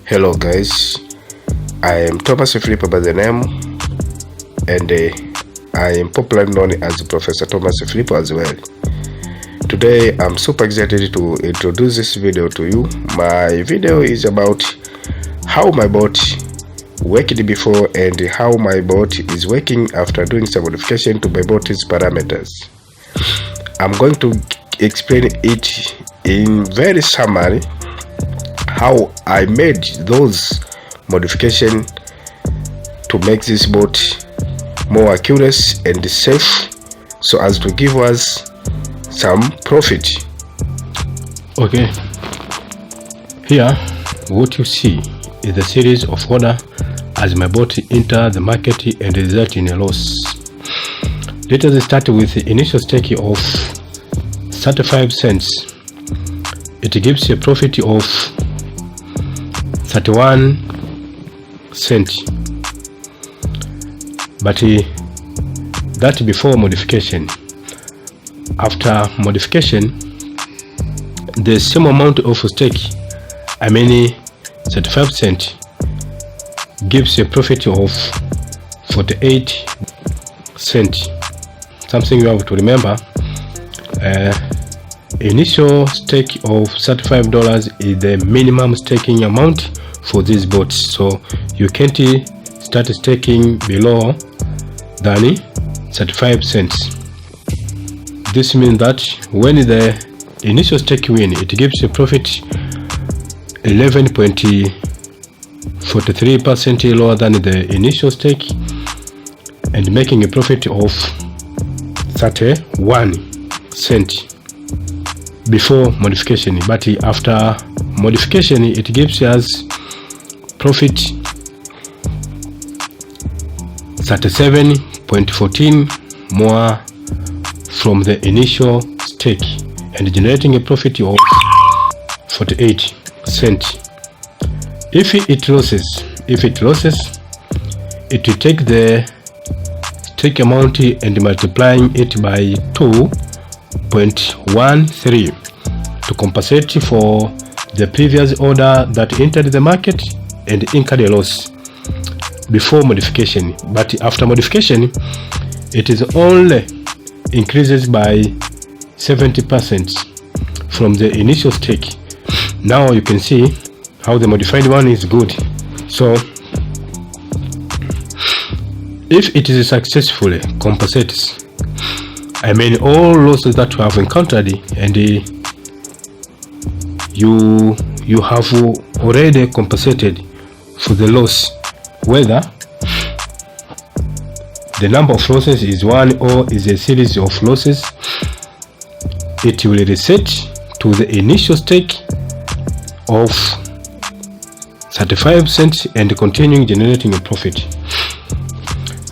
Hello guys, I am Thomas Philipo by the name, and I am popularly known as Professor Thomas Philipo as well. Today I'm super excited to introduce this video to you. My video is about how my bot worked before and how my bot is working after doing some modification to my bot's parameters. I'm going to explain it in very summary how I made those modifications to make this bot more accurate and safe, so as to give us some profit. Okay, here what you see is the series of order as my bot enter the market and result in a loss. Let us start with the initial stake of 35 cents. It gives a profit of 31 cents, but that before modification. After modification, the same amount of stake, 35 cents, gives a profit of 48 cents. Something you have to remember, initial stake of $35 is the minimum staking amount for this bot, so you can't start staking below than 35 cents. This means that when the initial stake win, it gives a profit 11.43% lower than the initial stake, and making a profit of 31 cents before modification. But after modification, it gives us profit 37.14 more from the initial stake, and generating a profit of 48 cents. If it loses, it will take the stake amount and multiplying it by 2.13 to compensate for the previous order that entered the market and incurred a loss before modification. But after modification, it is only increases by 70% from the initial stake. Now you can see how the modified one is good. So if it is successfully compensates, all losses that you have encountered, and you have already compensated for the loss, whether the number of losses is one or is a series of losses, it will reset to the initial stake of 35 cents and continuing generating a profit.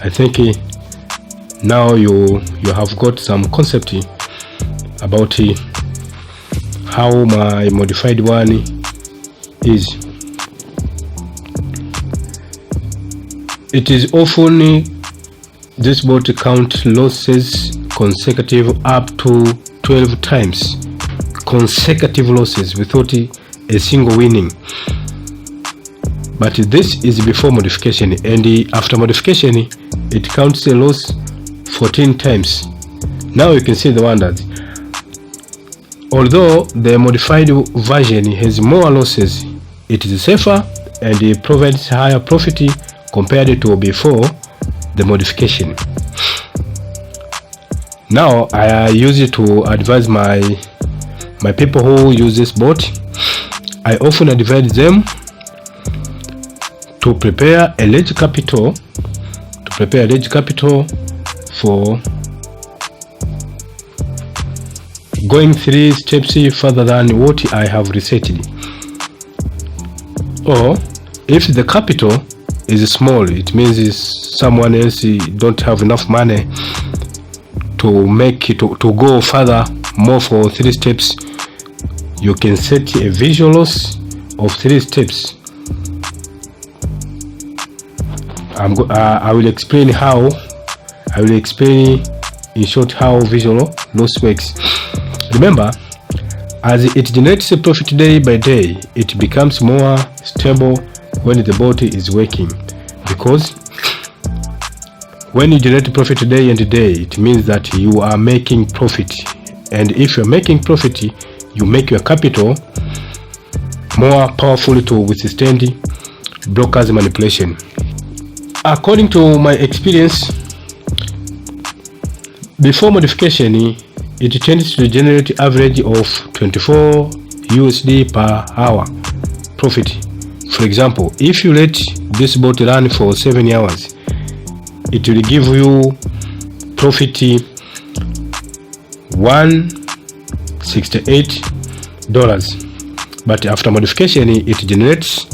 I think now you have got some concept about how my modified one is. It is often this bot count losses consecutive up to 12 times consecutive losses without a single winning. But this is before modification, and after modification it counts a loss 14 times. Now you can see the wonders. Although the modified version has more losses, it is safer and it provides higher profit compared to before the modification. Now I use it to advise my people who use this bot. I often advise them to prepare a large capital, for going 3 steps further than what I have researched. Or if the capital is small, it means someone else don't have enough money to make it to go further more for 3 steps, you can set a visual loss of 3 steps. I will explain how. I will explain in short how visual loss works. Remember, As it generates a profit day by day, it becomes more stable when the bot is working, because when you generate profit day and day, it means that you are making profit, and if you're making profit, you make your capital more powerful to withstand brokers manipulation. According to my experience, before modification, it tends to generate average of 24 USD per hour profit. For example, if you let this bot run for 7 hours, it will give you profit $168, but after modification it generates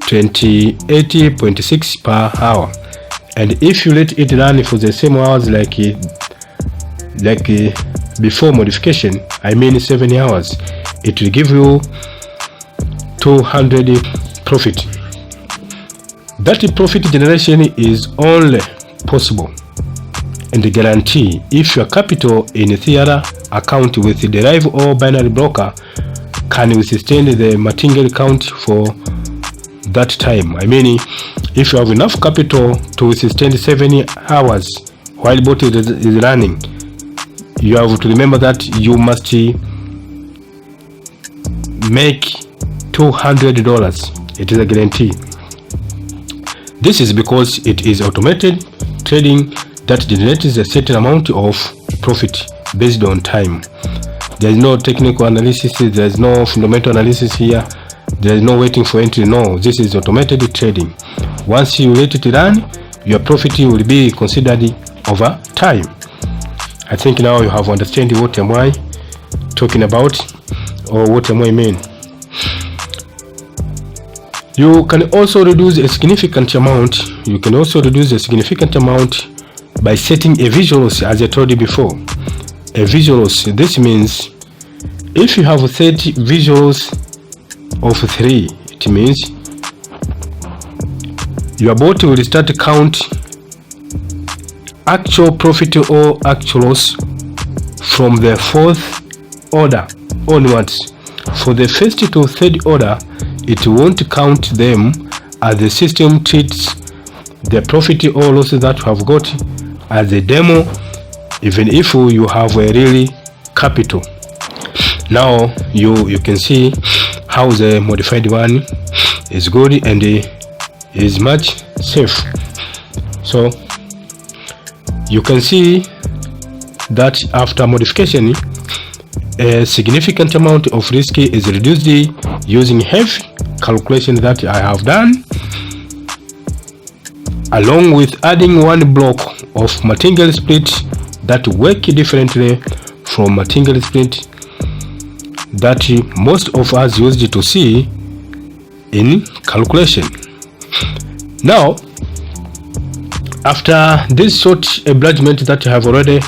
28.6 per hour. And if you let it run for the same hours like before modification, I mean 7 hours, it will give you 200 profit. That profit generation is only possible and guarantee if your capital in Ethereum account with the Derive or binary broker can withstand the martingale count for that time. I mean, if you have enough capital to withstand 7 hours while bot is running, you have to remember that you must make $200. It is a guarantee. This is because it is automated trading that generates a certain amount of profit based on time. There is no technical analysis, there is no fundamental analysis here, there is no waiting for entry. No, this is automated trading. Once you let it run, your profit will be considered over time. I think now you have understood what am I talking about, or what am I mean. You can also reduce a significant amount. By setting a visuals, as I told you before. A visuals, this means if you have 30 visuals of 3, it means your bot will start to count actual profit or actual loss from the 4th order onwards. For the 1st to 3rd order, it won't count them, as the system treats the profit or loss that you have got as a demo, even if you have a really capital. Now you can see how the modified one is good and is much safe. So you can see that after modification, a significant amount of risk is reduced using heavy calculation that I have done, along with adding one block of martingale split that work differently from martingale split that most of us used to see in calculation. Now, after this short abridgment that I have already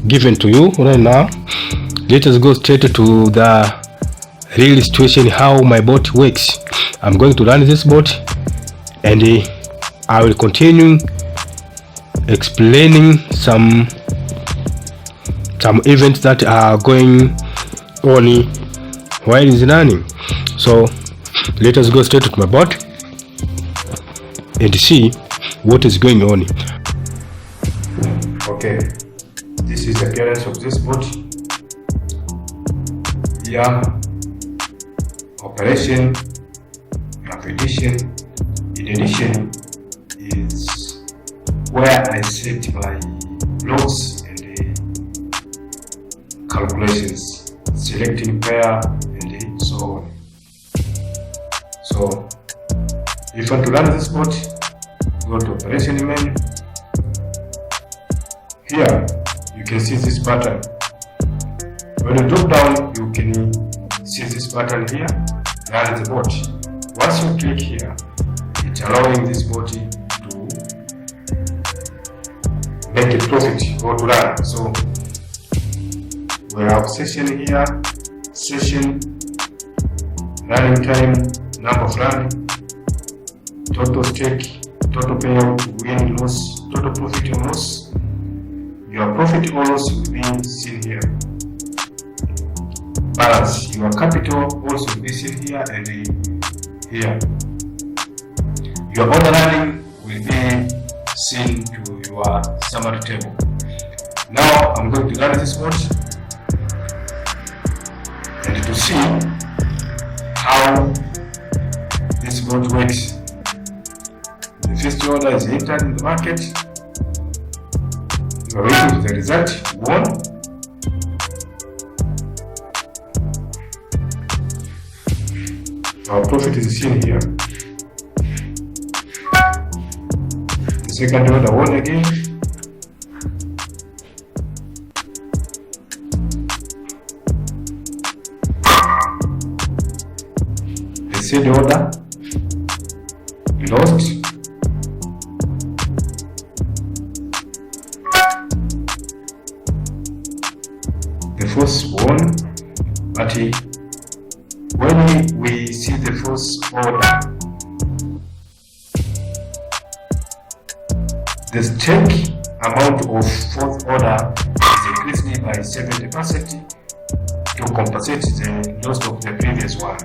given to you right now, let us go straight to the real situation, how my bot works. I'm going to run this bot and I will continue explaining some events that are going on while it's running. So let us go straight to my bot and see what is going on. Okay, this is the appearance of this bot. Here, operation, repetition, in addition is where I set my blocks and calculations, selecting pair and so on. So if I want to run this bot, go to operation menu. Here you can see this button. When you drop down, you can see this button here, run the bot. Once you click here, it's allowing this bot to make a profit or to run. So we have session here, session, running time, number of running, total stake, total payout, win, loss, total profit or loss. Your profit or loss will be seen here. balance. Your capital also be seen here and here. Your order running will be seen to your summary table. Now I'm going to run this board and to see how this board works. The first order is entered in the market. You are waiting for the result. 1. Our profit is seen here. The second order 1 again. The third order lost. The first one, but when we see the first order, the stake amount of fourth order is increased by 70% to compensate the loss of the previous one.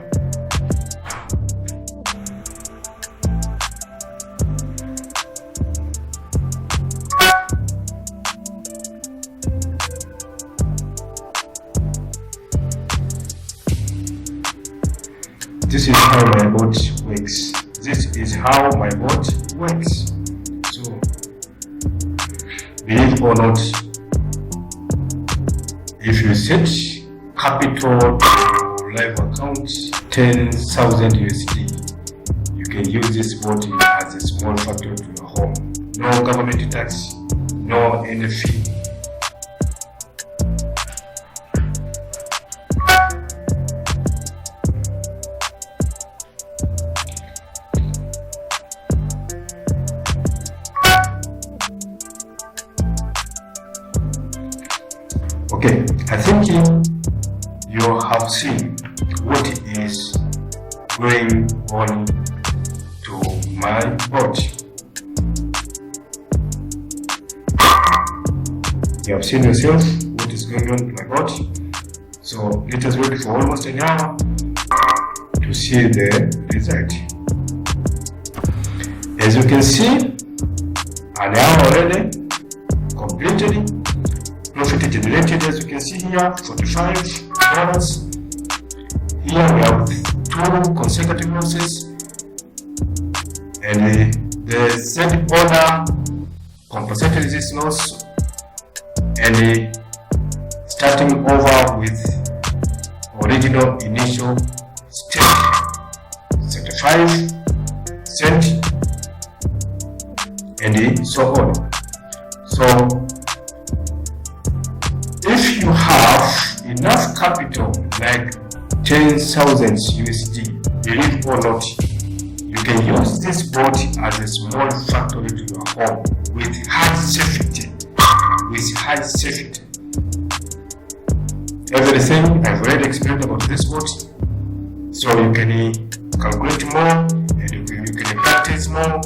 This is how my bot works. This is how my bot works. So, believe or not, if you set capital to live account 10,000 USD, you can use this bot as a small factor to your home. No government tax, no any fee. Okay, I think you have seen what is going on to my bot. You have seen yourself what is going on to my bot. So let us wait for almost an hour to see the result. As you can see, an hour already completed. Profit generated, as you can see here, $45. Here we have 2 consecutive losses, and the third order compensated this loss, and starting over with original initial stake 35 cents, and so on. So if you have enough capital like 10,000 USD, believe or not, you can use this bot as a small factory to your home with high safety. Everything I've already explained about this bot, so you can calculate more and you can practice more.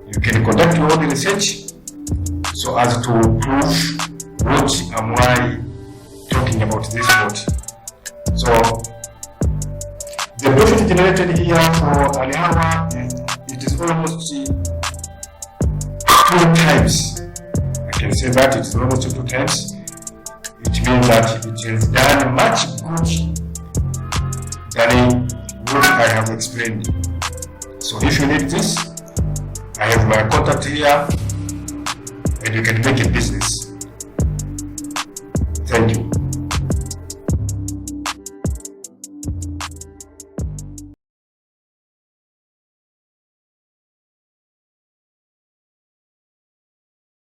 You can conduct your own research so as to prove what am I talking about this bot. So the profit generated here for an hour, it is almost 2 times. I can say that it's almost 2 times. It means that it has done much good than what I have explained. So if you need this, I have my contact here and you can make a business. Thank you.